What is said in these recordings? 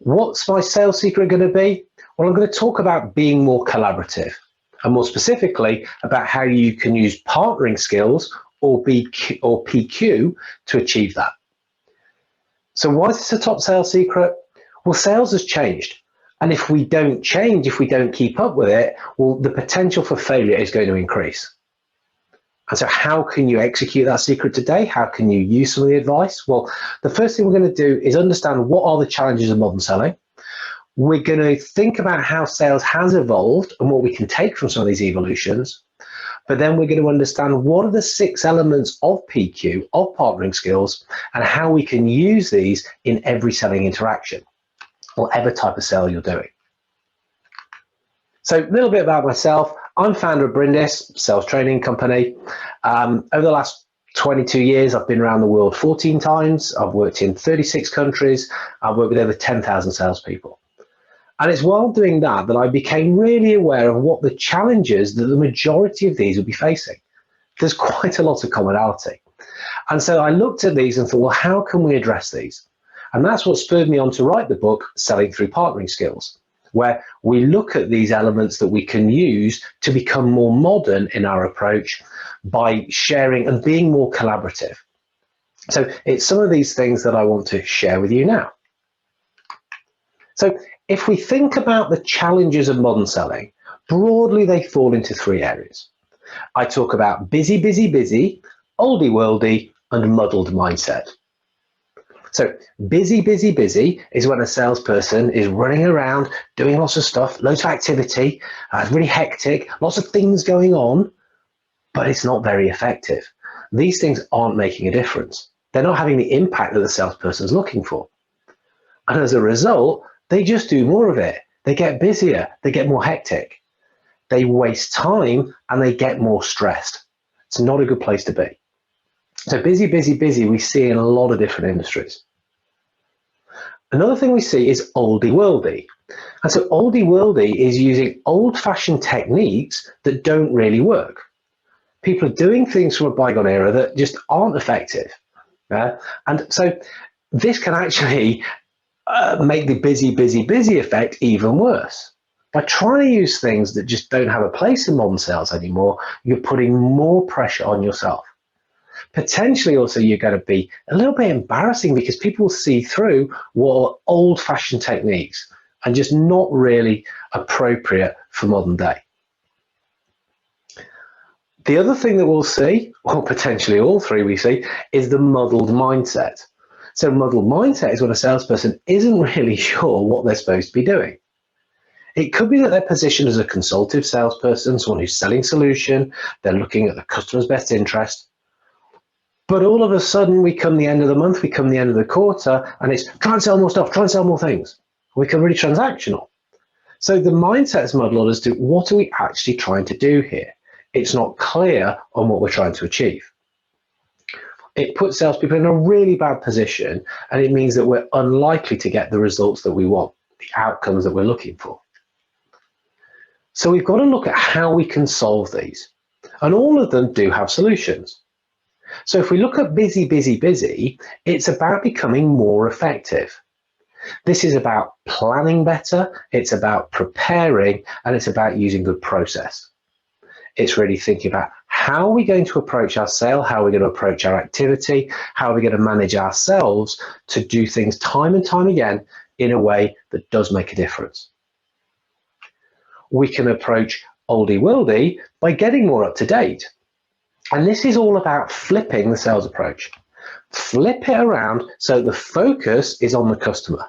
What's my sales secret going to be? Well, I'm going to talk about being more collaborative, and more specifically about how you can use partnering skills or PQ to achieve that. So why is this a top sales secret? Well, sales has changed. And if we don't change, if we don't keep up with it, well, the potential for failure is going to increase. And so how can you execute that secret today? How can you use some of the advice? Well, the first thing we're going to do is understand what are the challenges of modern selling. We're going to think about how sales has evolved and what we can take from some of these evolutions. But then we're going to understand what are the 6 elements of PQ, of partnering skills, and how we can use these in every selling interaction, whatever type of sale you're doing. So a little bit about myself. I'm founder of Brindis, sales training company. Over the last 22 years, I've been around the world 14 times. I've worked in 36 countries. I've worked with over 10,000 salespeople. And it's while doing that that I became really aware of what the challenges that the majority of these will be facing. There's quite a lot of commonality. And so I looked at these and thought, well, how can we address these? And that's what spurred me on to write the book, Selling Through Partnering Skills, where we look at these elements that we can use to become more modern in our approach by sharing and being more collaborative. So it's some of these things that I want to share with you now. So if we think about the challenges of modern selling, broadly they fall into 3 areas. I talk about busy, busy, busy, Oldy, worldy, and muddled mindset. So busy, busy, busy is when a salesperson is running around doing lots of stuff, loads of activity, it's really hectic, lots of things going on, but it's not very effective. These things aren't making a difference. They're not having the impact that the salesperson is looking for. And as a result, they just do more of it. They get busier, they get more hectic. They waste time and they get more stressed. It's not a good place to be. So busy, busy, busy, we see in a lot of different industries. Another thing we see is Oldy, worldy. And so Oldy, worldy is using old-fashioned techniques that don't really work. People are doing things from a bygone era that just aren't effective. And so this can actually make the busy, busy, busy effect even worse. By trying to use things that just don't have a place in modern sales anymore, you're putting more pressure on yourself. Potentially also you're going to be a little bit embarrassing because people will see through what are old-fashioned techniques and just not really appropriate for modern day. The other thing that we'll see, or potentially all 3 we see, is the muddled mindset. So muddled mindset is when a salesperson isn't really sure what they're supposed to be doing. It could be that they're positioned as a consultative salesperson, someone who's selling solution, they're looking at the customer's best interest. But all of a sudden, we come the end of the month, we come the end of the quarter, and it's try and sell more stuff, try and sell more things. We become really transactional. So the mindset is muddled as to what are we actually trying to do here? It's not clear on what we're trying to achieve. It puts salespeople in a really bad position, and it means that we're unlikely to get the results that we want, the outcomes that we're looking for. So we've got to look at how we can solve these, and all of them do have solutions. So if we look at busy, busy, busy, it's about becoming more effective. This is about planning better, it's about preparing, and it's about using good process. It's really thinking about how are we going to approach our sale, how are we going to approach our activity, how are we going to manage ourselves to do things time and time again in a way that does make a difference. We can approach Oldy, worldy by getting more up to date. And this is all about flipping the sales approach. Flip it around so the focus is on the customer.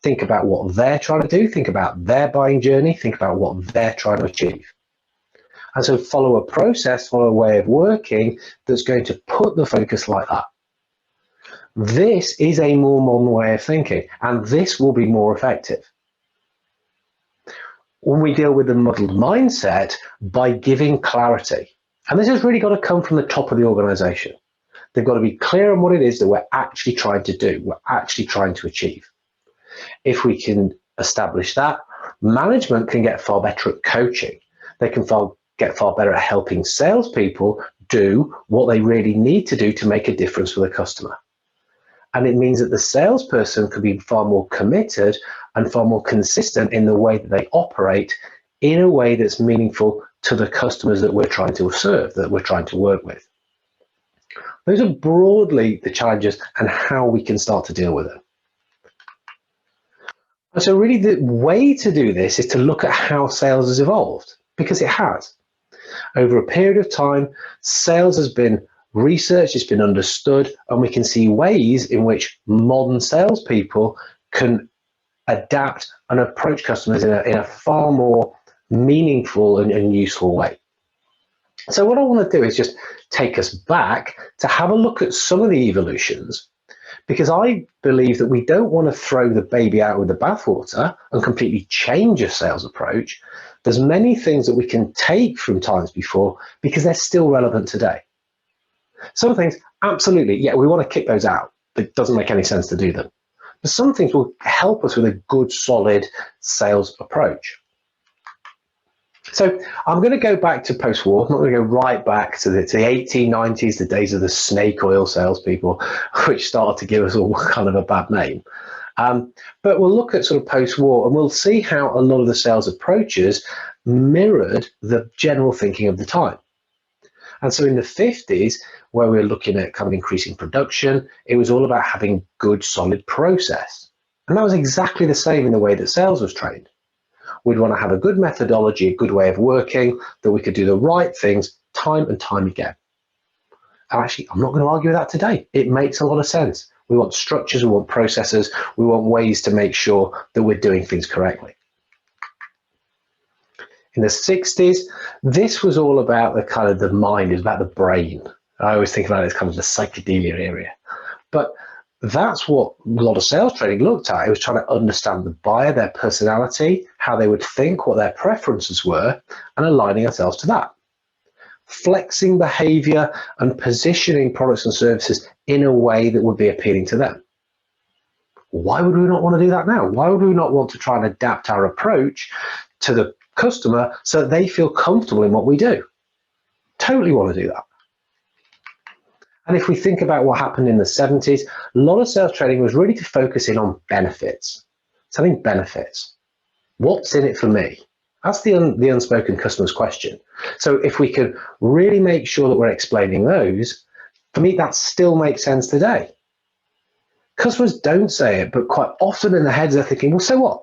Think about what they're trying to do, think about their buying journey, think about what they're trying to achieve. And so follow a process, follow a way of working that's going to put the focus like that. This is a more modern way of thinking, and this will be more effective. When we deal with the muddled mindset, by giving clarity. And this has really got to come from the top of the organization. They've got to be clear on what it is that we're actually trying to do, we're actually trying to achieve. If we can establish that, management can get far better at coaching. They can get far better at helping salespeople do what they really need to do to make a difference for the customer. And it means that the salesperson can be far more committed and far more consistent in the way that they operate, in a way that's meaningful to the customers that we're trying to serve, that we're trying to work with. Those are broadly the challenges and how we can start to deal with them. And so really the way to do this is to look at how sales has evolved, because it has. Over a period of time, sales has been researched, it's been understood, and we can see ways in which modern salespeople can adapt and approach customers in a far more meaningful and useful way. So what I want to do is just take us back to have a look at some of the evolutions, because I believe that we don't want to throw the baby out with the bathwater and completely change a sales approach. There's many things that we can take from times before because they're still relevant today. Some things, absolutely, yeah, we want to kick those out. It doesn't make any sense to do them. But some things will help us with a good, solid sales approach. So I'm going to go back to post-war. I'm not going to go right back to the 1890s, the days of the snake oil salespeople, which started to give us all kind of a bad name. But we'll look at sort of post-war, and we'll see how a lot of the sales approaches mirrored the general thinking of the time. And so in the 50s, where we were looking at kind of increasing production, it was all about having good, solid process. And that was exactly the same in the way that sales was trained. We'd want to have a good methodology, a good way of working, that we could do the right things time and time again. And actually, I'm not going to argue with that today. It makes a lot of sense. We want structures, we want processes, we want ways to make sure that we're doing things correctly. In the 60s, this was all about the kind of the mind, it's about the brain. I always think about it as kind of the psychedelia area. But that's what a lot of sales training looked at. It was trying to understand the buyer, their personality, how they would think, what their preferences were, and aligning ourselves to that. Flexing behavior and positioning products and services in a way that would be appealing to them. Why would we not want to do that now? Why would we not want to try and adapt our approach to the customer so that they feel comfortable in what we do? Totally want to do that. And if we think about what happened in the 70s, a lot of sales training was really to focus in on benefits, selling benefits. What's in it for me? That's the unspoken customer's question. So if we can really make sure that we're explaining those, for me, that still makes sense today. Customers don't say it, but quite often in their heads they're thinking, well, so what?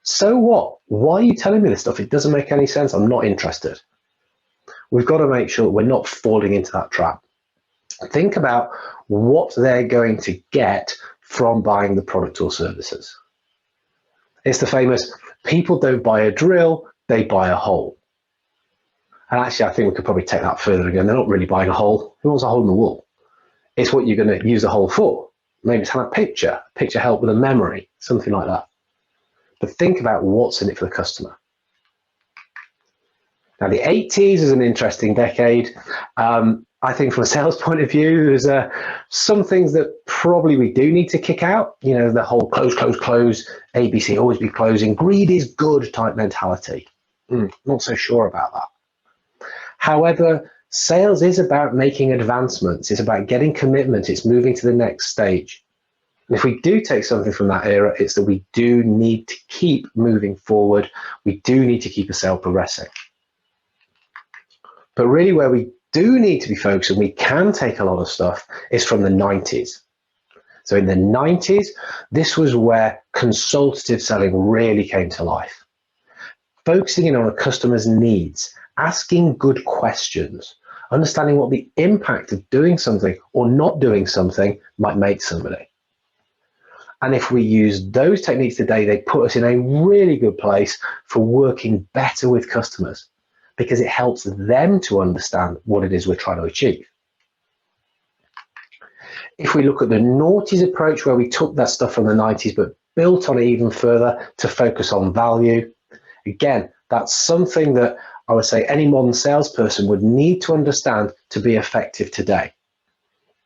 So what? Why are you telling me this stuff? It doesn't make any sense. I'm not interested. We've got to make sure that we're not falling into that trap. Think about what they're going to get from buying the product or services. It's the famous, people don't buy a drill, they buy a hole. And actually, I think we could probably take that further again. They're not really buying a hole. Who wants a hole in the wall? It's what you're going to use the hole for. Maybe it's have a picture help with a memory, something like that. But think about what's in it for the customer. Now, the 80s is an interesting decade. I think from a sales point of view, there's some things that probably we do need to kick out. You know, the whole close, close, close, ABC, always be closing, greed is good type mentality. Not so sure about that. However, sales is about making advancements. It's about getting commitment. It's moving to the next stage. And if we do take something from that era, it's that we do need to keep moving forward. We do need to keep a sale progressing. But really where we do need to be focused, and we can take a lot of stuff, is from the 90s. So in the 90s, this was where consultative selling really came to life. Focusing in on a customer's needs, asking good questions, understanding what the impact of doing something or not doing something might make somebody. And if we use those techniques today, they put us in a really good place for working better with customers, because it helps them to understand what it is we're trying to achieve. If we look at the noughties approach, where we took that stuff from the 90s but built on it even further to focus on value, again, that's something that I would say any modern salesperson would need to understand to be effective today,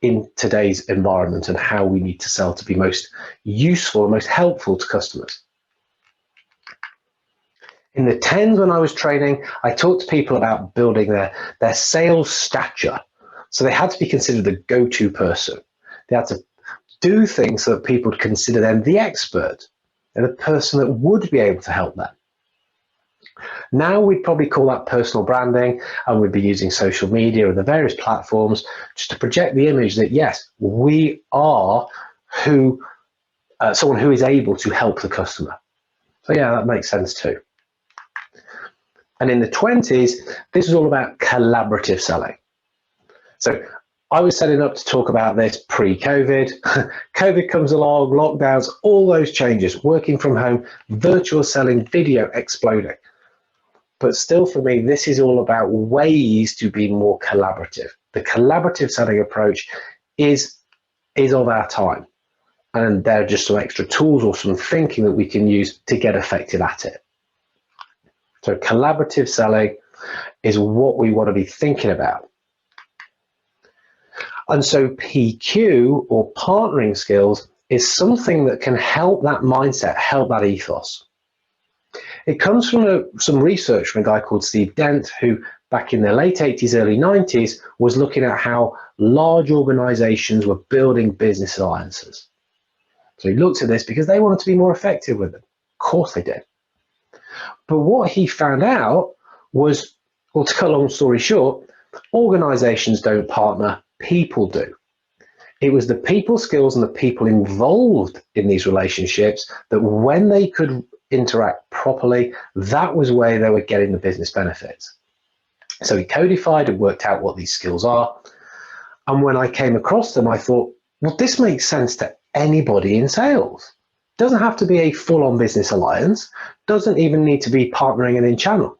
in today's environment, and how we need to sell to be most useful and most helpful to customers. In the 10s, when I was training, I talked to people about building their sales stature. So they had to be considered the go-to person. They had to do things so that people would consider them the expert. They're the person that would be able to help them. Now we'd probably call that personal branding, and we'd be using social media and the various platforms just to project the image that, yes, we are someone who is able to help the customer. So yeah, that makes sense too. And in the 20s, this is all about collaborative selling. So I was setting up to talk about this pre-COVID. COVID comes along, lockdowns, all those changes, working from home, virtual selling, video exploding. But still for me, this is all about ways to be more collaborative. The collaborative selling approach is of our time. And there are just some extra tools or some thinking that we can use to get effective at it. So collaborative selling is what we want to be thinking about. And so PQ, or partnering skills, is something that can help that mindset, help that ethos. It comes from some research from a guy called Steve Dent, who back in the late 80s, early 90s, was looking at how large organizations were building business alliances. So he looked at this because they wanted to be more effective with them. Of course they did. But what he found out was, well, to cut a long story short, organizations don't partner, people do. It was the people skills and the people involved in these relationships that when they could interact properly, that was where they were getting the business benefits. So he codified and worked out what these skills are. And when I came across them, I thought, well, this makes sense to anybody in sales. Doesn't have to be a full-on business alliance, doesn't even need to be partnering and in channel.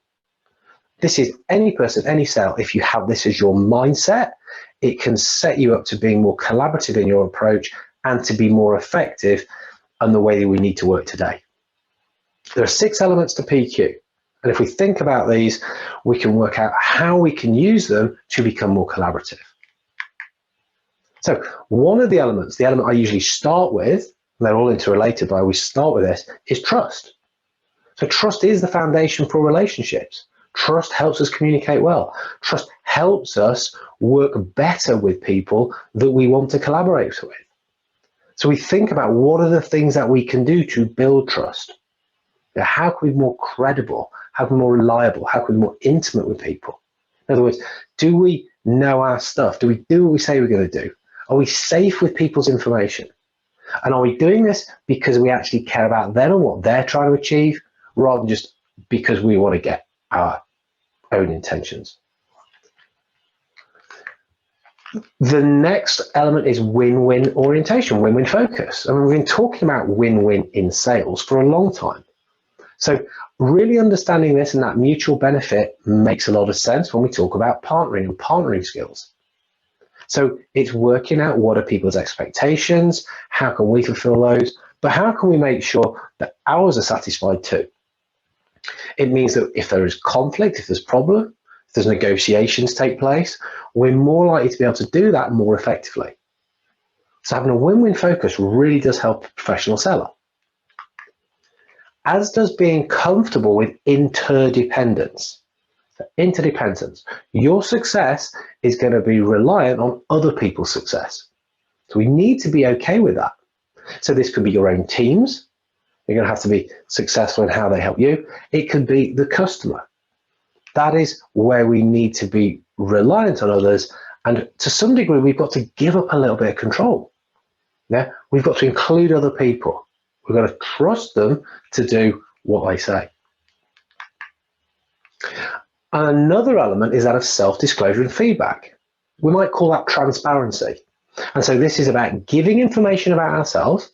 This is any person, any sale. If you have this as your mindset, it can set you up to being more collaborative in your approach and to be more effective in the way that we need to work today. There are 6 elements to PQ. And if we think about these, we can work out how we can use them to become more collaborative. So one of the elements, the element I usually start with, and they're all interrelated, but I always start with this, is trust. So trust is the foundation for relationships. Trust helps us communicate well. Trust helps us work better with people that we want to collaborate with. So we think about what are the things that we can do to build trust. How can we be more credible? How can we be more reliable? How can we be more intimate with people? In other words, do we know our stuff? Do we do what we say we're going to do? Are we safe with people's information? And are we doing this because we actually care about them and what they're trying to achieve, rather than just because we want to get our own intentions? The next element is win-win orientation, win-win focus. And we've been talking about win-win in sales for a long time. So really understanding this and that mutual benefit makes a lot of sense when we talk about partnering and partnering skills. So it's working out what are people's expectations, how can we fulfill those, but how can we make sure that ours are satisfied too? It means that if there is conflict, if there's problem, if there's negotiations take place, we're more likely to be able to do that more effectively. So having a win-win focus really does help a professional seller. As does being comfortable with interdependence. Interdependence. Your success is going to be reliant on other people's success. So we need to be okay with that. So this could be your own teams. You're going to have to be successful in how they help you. It could be the customer. That is where we need to be reliant on others. And to some degree, we've got to give up a little bit of control. Yeah, we've got to include other people. We've got to trust them to do what they say. Another element is that of self-disclosure and feedback. We might call that transparency. And so this is about giving information about ourselves,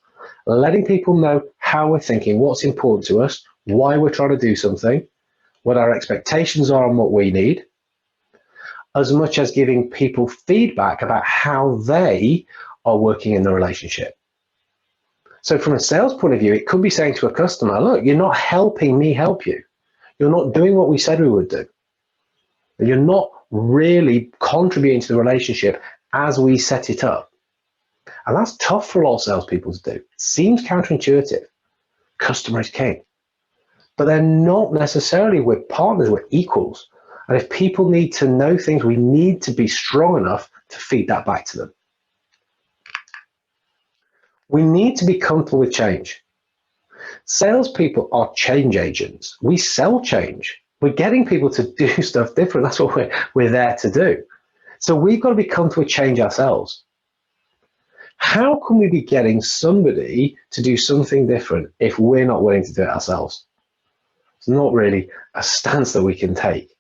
letting people know how we're thinking, what's important to us, why we're trying to do something, what our expectations are and what we need, as much as giving people feedback about how they are working in the relationship. So from a sales point of view, it could be saying to a customer, look, you're not helping me help you. You're not doing what we said we would do. You're not really contributing to the relationship as we set it up. And that's tough for a lot of salespeople to do. It seems counterintuitive. Customer is king. But they're not necessarily. We're partners, we're equals. And if people need to know things, we need to be strong enough to feed that back to them. We need to be comfortable with change. Salespeople are change agents. We sell change. We're getting people to do stuff different. That's what we're there to do. So we've got to be comfortable with change ourselves. How can we be getting somebody to do something different if we're not willing to do it ourselves? It's not really a stance that we can take.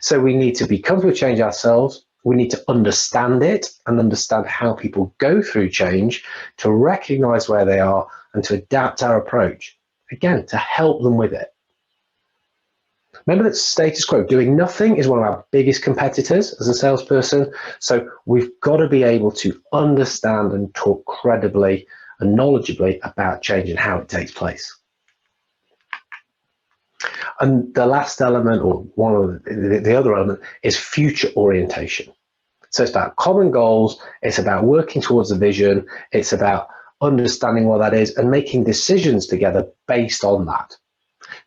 So we need to be comfortable with change ourselves. We need to understand it and understand how people go through change, to recognize where they are and to adapt our approach, again, to help them with it. Remember that status quo, doing nothing, is one of our biggest competitors as a salesperson. So we've got to be able to understand and talk credibly and knowledgeably about change and how it takes place. And the last element, or one of the other element, is future orientation. So it's about common goals, it's about working towards a vision, it's about understanding what that is and making decisions together based on that.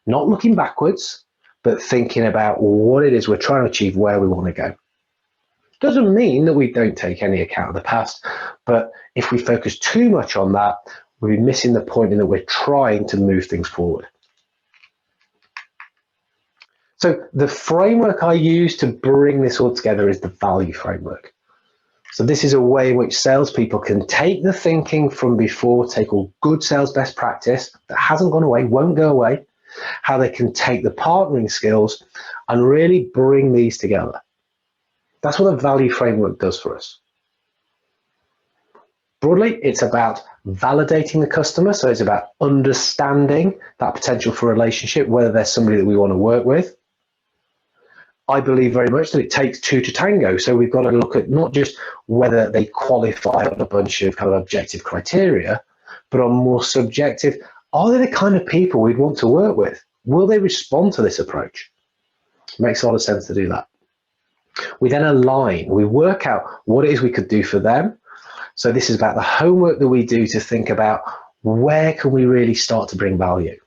Not looking backwards, but thinking about what it is we're trying to achieve, where we want to go. Doesn't mean that we don't take any account of the past, but if we focus too much on that, we'll be missing the point in that we're trying to move things forward. So the framework I use to bring this all together is the value framework. So this is a way in which salespeople can take the thinking from before, take all good sales best practice that hasn't gone away, won't go away, how they can take the partnering skills and really bring these together. That's what the value framework does for us. Broadly, it's about validating the customer. So it's about understanding that potential for a relationship, whether there's somebody that we want to work with. I believe very much that it takes two to tango. So we've got to look at not just whether they qualify on a bunch of kind of objective criteria, but on more subjective, are they the kind of people we'd want to work with? Will they respond to this approach? It makes a lot of sense to do that. We then align, we work out what it is we could do for them. So this is about the homework that we do to think about where can we really start to bring value?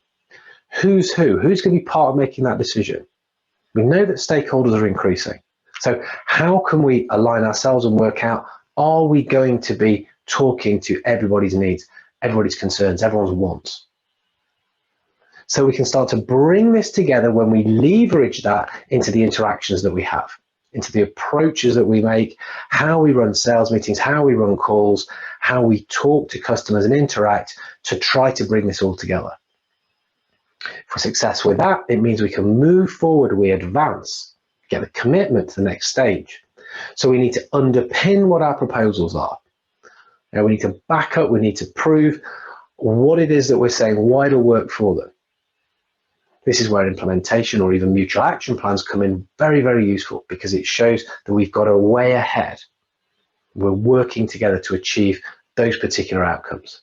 Who's going to be part of making that decision? We know that stakeholders are increasing. So how can we align ourselves and work out, are we going to be talking to everybody's needs, everybody's concerns, everyone's wants? So we can start to bring this together when we leverage that into the interactions that we have, into the approaches that we make, how we run sales meetings, how we run calls, how we talk to customers and interact to try to bring this all together. For success with that, it means we can move forward, we advance, get the commitment to the next stage. So we need to underpin what our proposals are. Now we need to back up, we need to prove what it is that we're saying, why it'll work for them. This is where implementation or even mutual action plans come in very, very useful, because it shows that we've got a way ahead. We're working together to achieve those particular outcomes.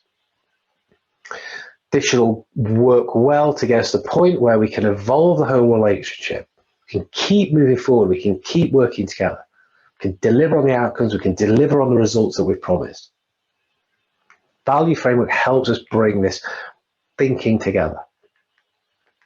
This should all work well to get us to the point where we can evolve the whole relationship. We can keep moving forward. We can keep working together. We can deliver on the outcomes. We can deliver on the results that we've promised. Value framework helps us bring this thinking together.